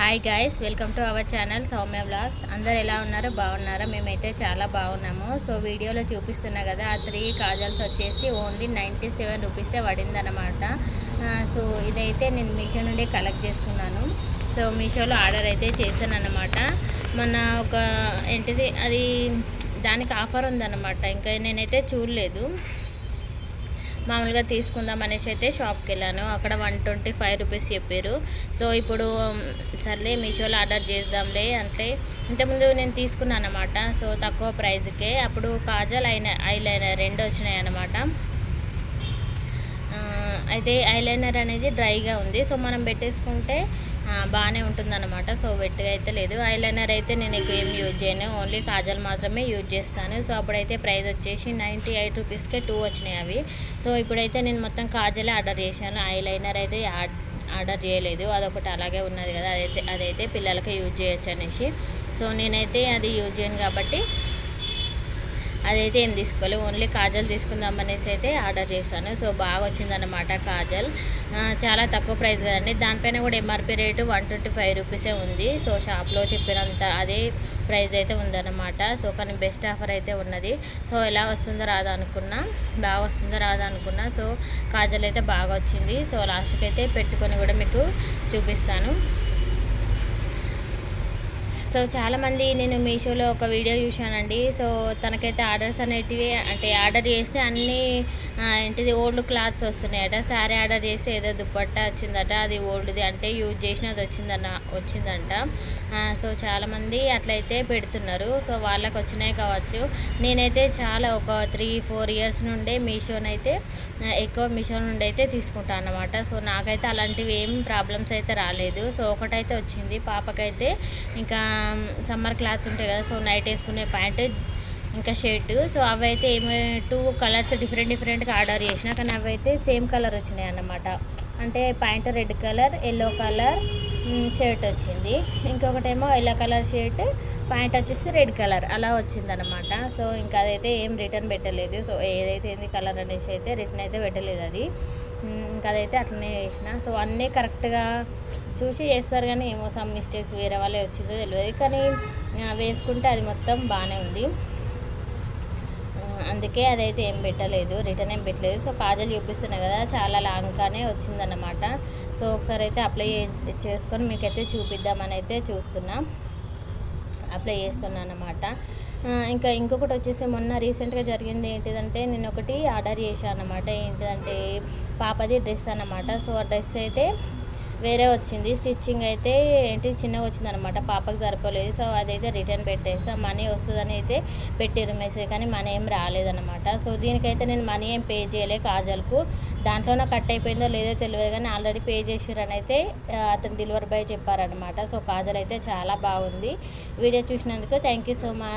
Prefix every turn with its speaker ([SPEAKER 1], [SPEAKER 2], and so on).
[SPEAKER 1] Hi guys, welcome to our channel Soumya blogs. అందరు ఎలా ఉన్నారో బాగున్నారా? మేమైతే చాలా బాగున్నాము. సో వీడియోలో చూపిస్తున్నా కదా, ఆ 3 కాజల్స్ వచ్చేసి ఓన్లీ 97 రూపీసే పడిందనమాట. సో ఇదైతే నేను మీషో నుండి కలెక్ట్ చేసుకున్నాను. సో మీషోలో ఆర్డర్ అయితే చేశాను అనమాట. మొన్న ఒక ఏంటిది అది దానికి ఆఫర్ ఉందన్నమాట. ఇంకా నేనైతే చూడలేదు, మామూలుగా తీసుకుందాం అనేసి అయితే షాప్కి వెళ్ళాను. అక్కడ 125 రూపీస్ చెప్పారు. సో ఇప్పుడు సర్లే మీషోలో ఆర్డర్ చేద్దాంలే అంటే, ఇంతకుముందు నేను తీసుకున్నాను అనమాట. సో తక్కువ ప్రైస్కే అప్పుడు కాజల్ ఐలైనర్ 2 వచ్చినాయి అనమాట. అయితే ఐలైనర్ అనేది డ్రైగా ఉంది. సో మనం పెట్టేసుకుంటే బాగానే ఉంటుందన్నమాట. సో వెట్గా అయితే లేదు. ఐలైనర్ అయితే నేను ఎక్కువ ఏం యూజ్ చేయను, ఓన్లీ కాజల్ మాత్రమే యూజ్ చేస్తాను. సో అప్పుడైతే ప్రైస్ వచ్చేసి 98 రూపీస్కే 2 వచ్చినాయి అవి. సో ఇప్పుడైతే నేను మొత్తం కాజలే ఆర్డర్ చేశాను, ఐలైనర్ అయితే ఆర్డర్ చేయలేదు. అదొకటి అలాగే ఉన్నది కదా, అదైతే పిల్లలకి యూజ్ చేయొచ్చు అనేసి. సో నేనైతే అది యూజ్ చేయను కాబట్టి అదైతే ఏం తీసుకోలేదు, ఓన్లీ కాజల్ తీసుకుందాం అనేసి అయితే ఆర్డర్ చేశాను. సో బాగా వచ్చిందన్నమాట కాజల్. చాలా తక్కువ ప్రైస్ కదండి. దానిపైన కూడా ఎంఆర్పి రేటు 125 రూపీసే ఉంది. సో షాప్లో చెప్పినంత అదే ప్రైస్ అయితే ఉందన్నమాట. సో కానీ బెస్ట్ ఆఫర్ అయితే ఉన్నది. సో ఎలా వస్తుందో రాదా అనుకున్నా, బాగా వస్తుందో రాదా అనుకున్నా. సో కాజల్ అయితే బాగా వచ్చింది. సో లాస్ట్కి అయితే పెట్టుకొని కూడా మీకు చూపిస్తాను. సో చాలామంది, నేను మీషోలో ఒక వీడియో చూశానండి. సో తనకైతే ఆర్డర్స్ అనేటివి అంటే ఆర్డర్ చేస్తే అన్నీ ఏంటిది ఓల్డ్ క్లాత్స్ వస్తున్నాయట. శారీ ఆర్డర్ చేస్తే ఏదో దుప్పట్టా వచ్చిందట, అది ఓల్డ్ది అంటే యూజ్ చేసినది వచ్చిందంట. సో చాలామంది అట్లయితే పెడుతున్నారు. సో వాళ్ళకి వచ్చినాయి కావచ్చు. నేనైతే చాలా ఒక 3-4 ఇయర్స్ నుండే మీషోనైతే ఎక్కువ మీషో నుండి అయితే తీసుకుంటాను అన్నమాట. సో నాకైతే అలాంటివి ఏం ప్రాబ్లమ్స్ అయితే రాలేదు. సో ఒకటైతే వచ్చింది పాపకైతే, ఇంకా సమ్మర్ క్లాత్స్ ఉంటాయి కదా, సో నైట్ వేసుకునే ప్యాంట్ ఇంకా షర్టు. సో అవి అయితే 2 కలర్స్ డిఫరెంట్గా ఆర్డర్ చేసిన, కానీ అవి అయితే సేమ్ కలర్ వచ్చినాయి అన్నమాట. అంటే pant red colour, yellow colour shirt వచ్చింది. ఇంకొకటేమో ఎల్లో కలర్ షర్ట్, ప్యాంట్ వచ్చేసి రెడ్ కలర్ అలా వచ్చిందనమాట. సో ఇంకా అదైతే ఏం రిటర్న్ పెట్టలేదు. సో ఏదైతే ఏంది కలర్ అనేసి అయితే రిటర్న్ అయితే పెట్టలేదు అది. ఇంకా అదైతే అట్లనే చేసిన. సో అన్నీ కరెక్ట్గా చూసి చేస్తారు, కానీ ఏమో సమ్ మిస్టేక్స్ వేరే వాళ్ళే వచ్చిందో తెలియదు, కానీ వేసుకుంటే అది మొత్తం బాగానే ఉంది. అందుకే అదైతే ఏం పెట్టలేదు, రిటర్న్ ఏం పెట్టలేదు. సో కాజల్ చూపిస్తున్నాయి కదా, చాలా లాంగ్గానే వచ్చిందన్నమాట. సో ఒకసారి అయితే అప్లై చేసుకొని మీకైతే చూపిద్దామని అయితే అప్లై చేస్తున్నాను అన్నమాట. ఇంకా ఇంకొకటి వచ్చేసి మొన్న రీసెంట్గా జరిగింది ఏంటిదంటే, నేను ఒకటి ఆర్డర్ చేశాను అన్నమాట. ఏంటిదంటే పాపది డ్రెస్ అన్నమాట. సో ఆ డ్రెస్ అయితే వేరే వచ్చింది, స్టిచ్చింగ్ అయితే ఏంటి చిన్నగా వచ్చిందనమాట, పాపకు సరిపోలేదు. సో అదైతే రిటర్న్ పెట్టేసా. మనీ వస్తుందని అయితే పెట్టారు మెసేజ్, కానీ మనీ ఏం రాలేదన్నమాట. సో దీనికైతే నేను మనీ ఏం పే చేయలే కాజల్కు. దాంట్లోనే కట్ అయిపోయిందో లేదో తెలియదు, కానీ ఆల్రెడీ పే చేసిరని అయితే అతను డెలివరీ బాయ్ చెప్పారనమాట. సో కాజల్ అయితే చాలా బాగుంది. వీడియో చూసినందుకు థ్యాంక్ యూ సో మచ్.